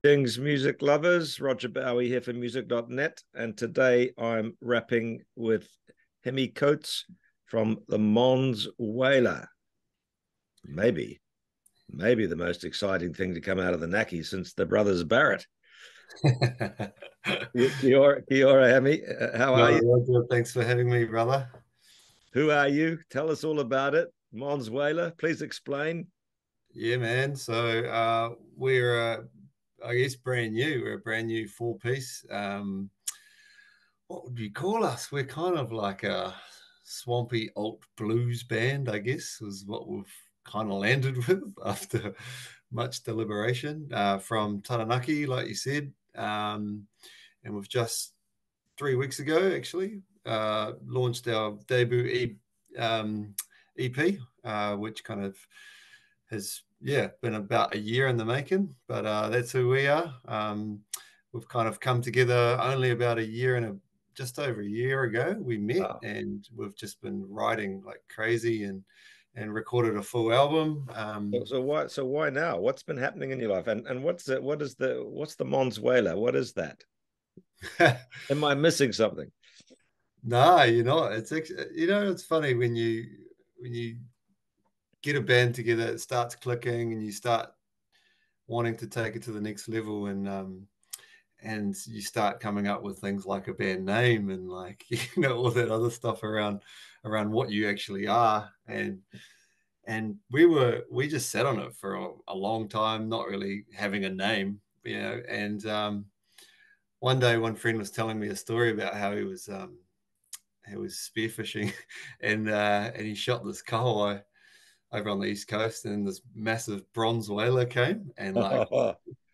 Things music lovers, Roger Bowie here for music.net, and today I'm rapping with Hemi Coates from the Mons Whaler. Maybe, maybe the most exciting thing to come out of the Naki since the brothers Barrett. Kia ora, Hemi. How are No, you? Roger, thanks for having me, brother. Who are you? Tell us all about it. Mons Whaler, please explain. Yeah, man. We're, I guess, brand new. We're a brand new four-piece. What would you call us? We're kind of like a swampy alt blues band, I guess, is what we've kind of landed with after much deliberation from Taranaki, like you said. And we've just 3 weeks ago, actually, launched our debut EP, which kind of has, yeah, been about a year in the making, but that's who we are. We've kind of come together only about a year and just over a year ago. We met Wow. and we've just been writing like crazy and recorded a full album. So why now? What's been happening in your life? And what's the Mons Whaler? What is that? Am I missing something? Nah, you're not. It's actually, it's funny when you get a band together, it starts clicking, and you start wanting to take it to the next level, and you start coming up with things like a band name and like all that other stuff around what you actually are, and we just sat on it for a long time, not really having a name, and one day one friend was telling me a story about how he was spearfishing and he shot this kahawai over on the east coast, and this massive bronze whaler came and like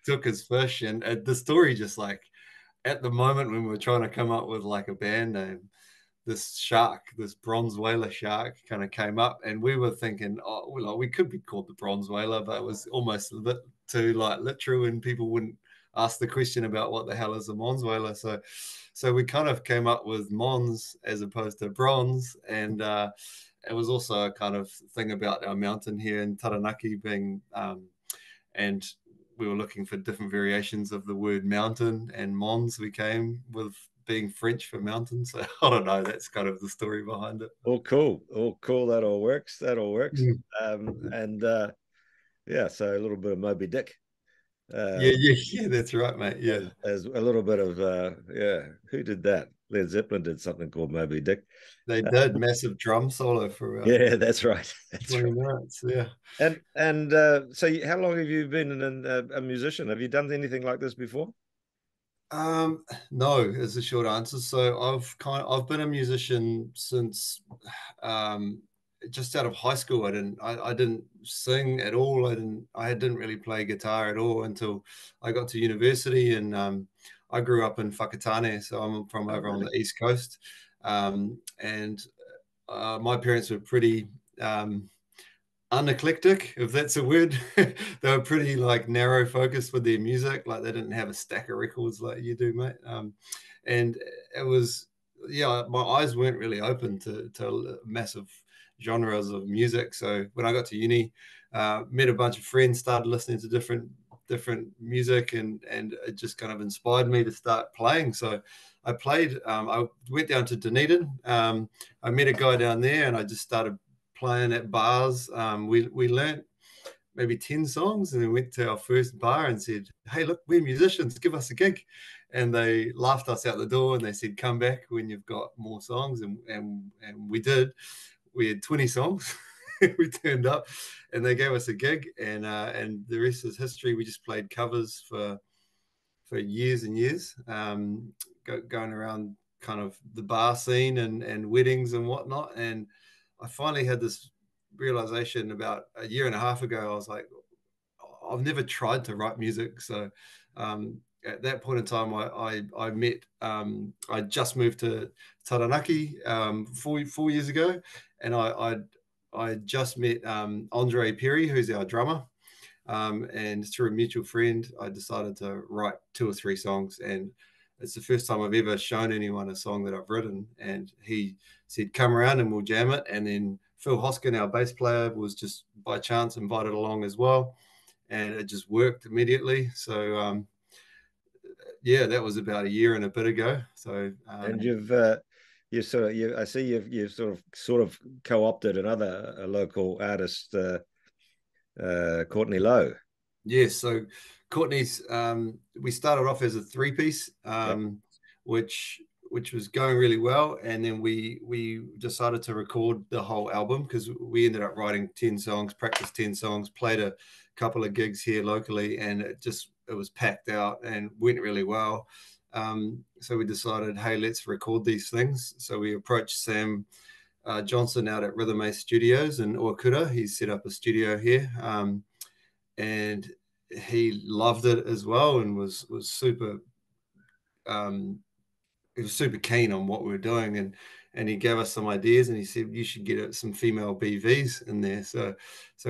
took his fish. And the story just like at the moment when we were trying to come up with like a band name, this shark, this bronze whaler shark, kind of came up, and we were thinking, oh, well, like, we could be called the bronze whaler, but it was almost a bit too like literal, and people wouldn't ask the question about what the hell is a Mons whaler. So we kind of came up with Mons as opposed to bronze, and it was also a kind of thing about our mountain here in Taranaki being, and we were looking for different variations of the word mountain, and Mons we came with being French for mountain. So I don't know. That's kind of the story behind it. All cool. All cool. That all works. That all works. Mm. And yeah, so a little bit of Moby Dick. Yeah, Um, yeah, yeah. That's right, mate. Yeah, as a little bit of yeah, who did that? Led Zeppelin did something called Moby Dick. they Uh, did massive drum solo for yeah, that's right. That's 20 right. minutes. Yeah. And how long have you been a musician? Have you done anything like this before? No, is the short answer. So I've been a musician since um, just out of high school. I didn't sing at all. I didn't really play guitar at all until I got to university, and I grew up in Whakatane, so I'm from Oh, over on really? the East Coast. And My parents were pretty uneclectic, if that's a word. They were pretty like narrow focused with their music. Like they didn't have a stack of records like you do, mate. And it was, yeah, my eyes weren't really open to massive genres of music. So when I got to uni, met a bunch of friends, started listening to different music, and it just kind of inspired me to start playing. So I played. I went down to Dunedin. I met a guy down there, and I just started playing at bars. We learned maybe 10 songs, and then went to our first bar and said, "Hey, look, we're musicians, give us a gig." And they laughed us out the door, and they said, "Come back when you've got more songs." And we did. We had 20 songs. We turned up, and they gave us a gig, and the rest is history. We just played covers for years and years, going around kind of the bar scene and weddings and whatnot. And I finally had this realization about a year and a half ago. I was like, I've never tried to write music. So at that point in time, I met, I just moved to Taranaki 4 years ago, and I just met Andre Perry, who's our drummer. And through a mutual friend, I decided to write two or three songs. And it's the first time I've ever shown anyone a song that I've written. And he said, "Come around and we'll jam it." And then Phil Hoskin, our bass player, was just by chance invited along as well. And it just worked immediately. So yeah, that was about a year and a bit ago. So And I see you've sort of co-opted another local artist, Courtney Lowe. yeah, so Courtney's we started off as a three-piece, Yep. which was going really well, and then we decided to record the whole album because we ended up writing 10 songs, practiced 10 songs, played a couple of gigs here locally, and it was packed out and went really well. So we decided, hey, let's record these things. So we approached Sam Johnson out at Rhythm Ace Studios in Oakura. He's set up a studio here. And he loved it as well, and was super um, he was super keen on what we were doing, and he gave us some ideas, and he said you should get some female BVs in there. So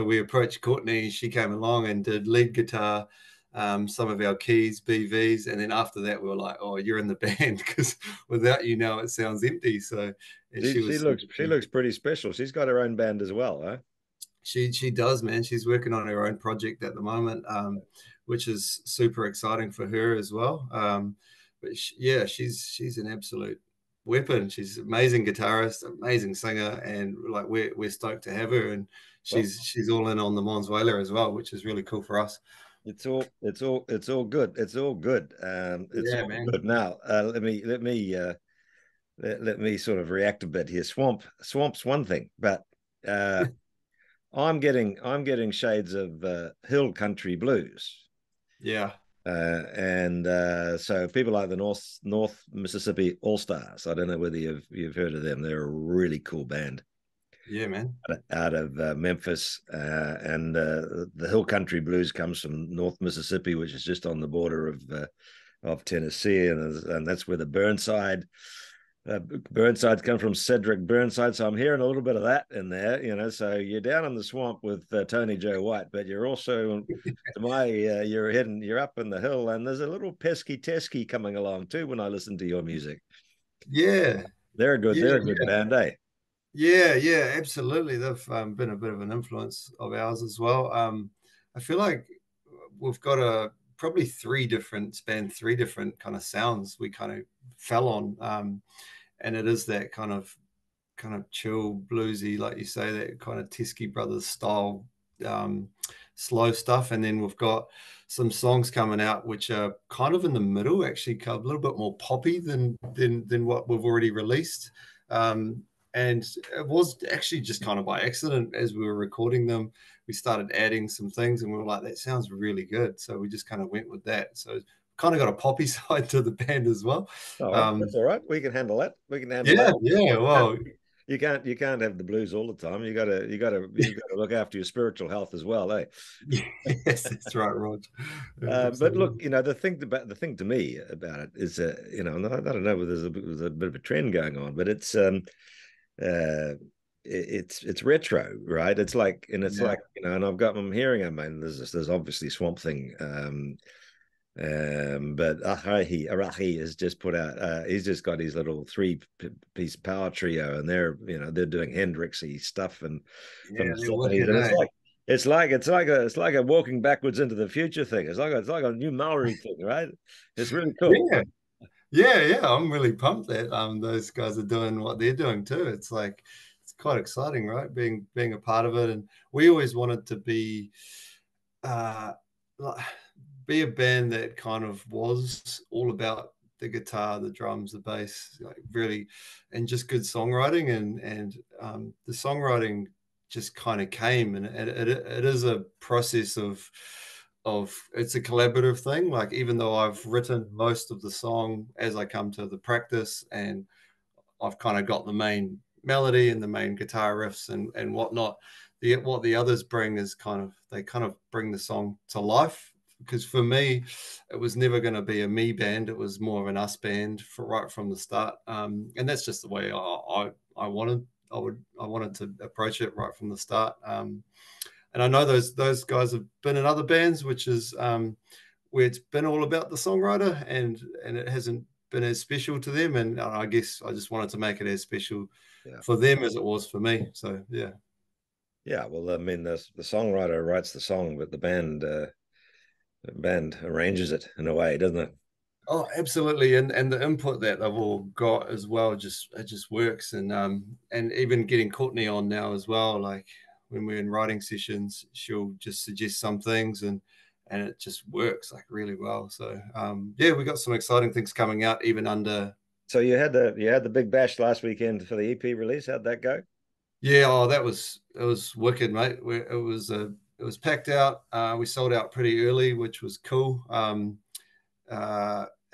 we approached Courtney. She came along and did lead guitar, some of our keys, BVs, and then after that we were like, oh, you're in the band, because without you now it sounds empty. So and She she she was looks she looks pretty special. She's got her own band as well, huh? She does, man. She's working on her own project at the moment, which is super exciting for her as well. But yeah, she's an absolute weapon. She's an amazing guitarist, amazing singer, and like we're stoked to have her. And Well, she's all in on the Mons Whaler as well, which is really cool for us. it's all good. It's all good. It's Yeah, all man. good. Now, let me sort of react a bit here. Swamp's one thing, but uh, I'm getting shades of hill country blues. Yeah, So people like the North Mississippi All Stars. I don't know whether you've heard of them. They're a really cool band yeah, man. out of Memphis, and the hill country blues comes from North Mississippi, which is just on the border of Tennessee, and that's where the Burnside's come from Cedric Burnside, so I'm hearing a little bit of that in there, So you're down in the swamp with Tony Joe White, but you're also, you're up in the hill, and there's a little pesky tesky coming along too. When I listen to your music, Yeah, yeah, they're a good band, eh? yeah, absolutely. They've been a bit of an influence of ours as well. I feel like we've got probably three different kind of sounds we kind of fell on, and it is that kind of chill bluesy, like you say, that kind of Teskey Brothers style, um, slow stuff, and then we've got some songs coming out which are kind of in the middle, actually, a little bit more poppy than what we've already released. Um, and it was actually just kind of by accident as we were recording them. We started adding some things, and we were like, "That sounds really good." So we just kind of went with that. So kind of got a poppy side to the band as well. All right, Um, that's all right. We can handle that. We can handle yeah, that. yeah. Well, You can't have the blues all the time. You gotta look after your spiritual health as well, eh? yes, that's right, Rog. But Absolutely. look, the thing to me about it is, and I don't know whether there's a bit of a trend going on, but uh, it's retro, right? It's Yeah, like, and I'm hearing, I mean, there's obviously Swamp Thing, but Arahi has just put out, he's just got his little three-piece power trio, and they're doing Hendrixy stuff and from yeah, the they're 70s, wicked, and eh? it's like a walking backwards into the future thing. It's like a new Maori thing, right? It's really cool. Yeah, yeah. I'm really pumped that those guys are doing what they're doing too. It's like it's quite exciting, right? Being a part of it, and we always wanted to uh, like, be a band that kind of was all about the guitar, the drums, the bass, like really, and just good songwriting, and the songwriting just kind of came, and it is a process of it's a collaborative thing. Like even though I've written most of the song as I come to the practice, and I've kind of got the main melody and the main guitar riffs and whatnot. What the others bring is they kind of bring the song to life. Because for me, it was never going to be a me band. It was more of an us band for right from the start, and that's just the way I wanted. I wanted to approach it right from the start. And I know those guys have been in other bands, which is where it's been all about the songwriter, and it hasn't been as special to them. And I guess I just wanted to make it as special Yeah. for them as it was for me. So yeah, Yeah, well, I mean, the songwriter writes the song, but the band arranges it in a way, doesn't it? Oh, absolutely, and the input that they've all got as well, just it just works, and even getting Courtney on now as well. Like when we're in writing sessions, she'll just suggest some things, and it just works like really well. So yeah, we got some exciting things coming out, even under. So you had the big bash last weekend for the EP release. How'd that go? Yeah, oh, it was wicked, mate. It was packed out. We sold out pretty early, which was cool.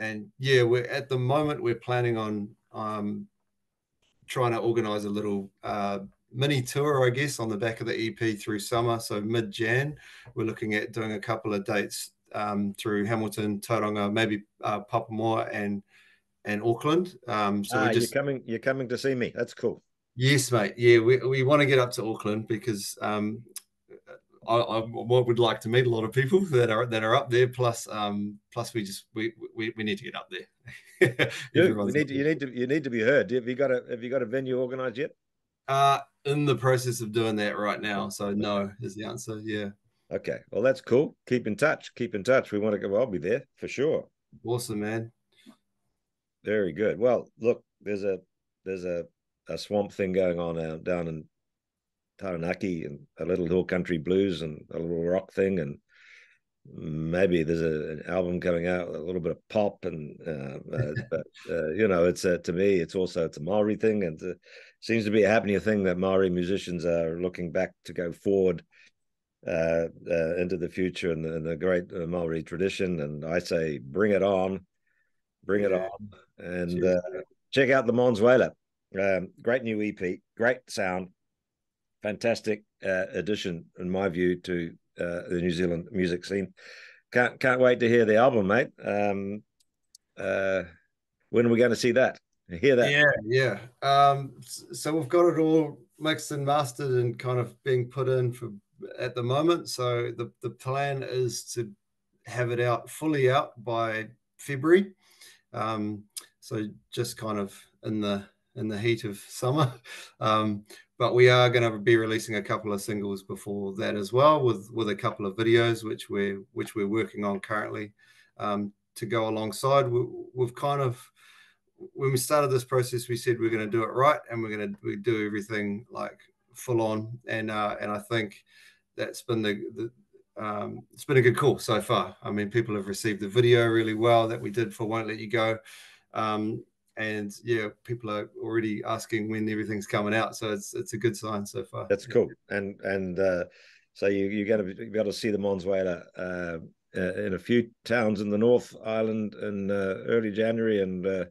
And yeah, we're at the moment we're planning on trying to organize a little mini tour, I guess, on the back of the EP through summer. So mid Jan, we're looking at doing a couple of dates through Hamilton, Tauranga, maybe Papamoa and Auckland. So we're just You're coming to see me. That's cool. yes, mate. Yeah, we want to get up to Auckland because I would like to meet a lot of people that are up there. Plus, plus we need to get up there. Dude, we Everyone's need to, you need to be heard. Have you got a venue organized yet? in the process of doing that right now. So no is the answer. Yeah, Okay. Well, that's cool. Keep in touch. Keep in touch. We want to go. Well, I'll be there for sure. awesome, man. Very good. Well, look, there's a swamp thing going on down in Taranaki, and a little hill country blues and a little rock thing, and maybe there's an album coming out, a little bit of pop, and but you know, it's to me, it's a Maori thing, and seems to be a happening thing that Maori musicians are looking back to go forward into the future and the great Maori tradition. And I say, bring it Yeah, on, and cheers. check out the Mons Whaler. Great new EP, great sound, fantastic addition, in my view, to the New Zealand music scene. Can't wait to hear the album, mate. When are we going to see that? Hear that? Yeah, yeah. So we've got it all mixed and mastered and kind of being put in for at the moment. So the plan is to have it out fully out by February. Um, so just kind of in the heat of summer. But we are going to be releasing a couple of singles before that as well, with a couple of videos which we're working on currently to go alongside. We've kind of when we started this process, we said we're going to do it right, and we do everything like full on, and I think that's been it's been a good call so far. I mean, people have received the video really well that we did for Won't Let You Go. And yeah, people are already asking when everything's coming out. So it's a good sign so far. That's cool. And so you're going to be able to see the Mons Whaler in a few towns in the North Island in early January, and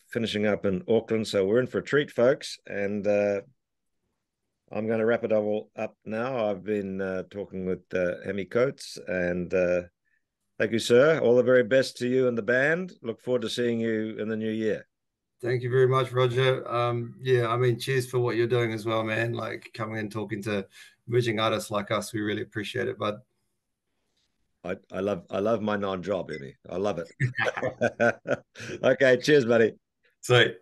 finishing up in Auckland. So we're in for a treat, folks. And I'm going to wrap it all up now. I've been talking with Hemi Coates, and thank you, sir. All the very best to you and the band. Look forward to seeing you in the new year. Thank you very much, Roger. Yeah, I mean, cheers for what you're doing as well, man. Like coming and talking to emerging artists like us, we really appreciate it, bud. I love my non-job, Emmy. I love it. Okay, cheers, buddy. Sweet.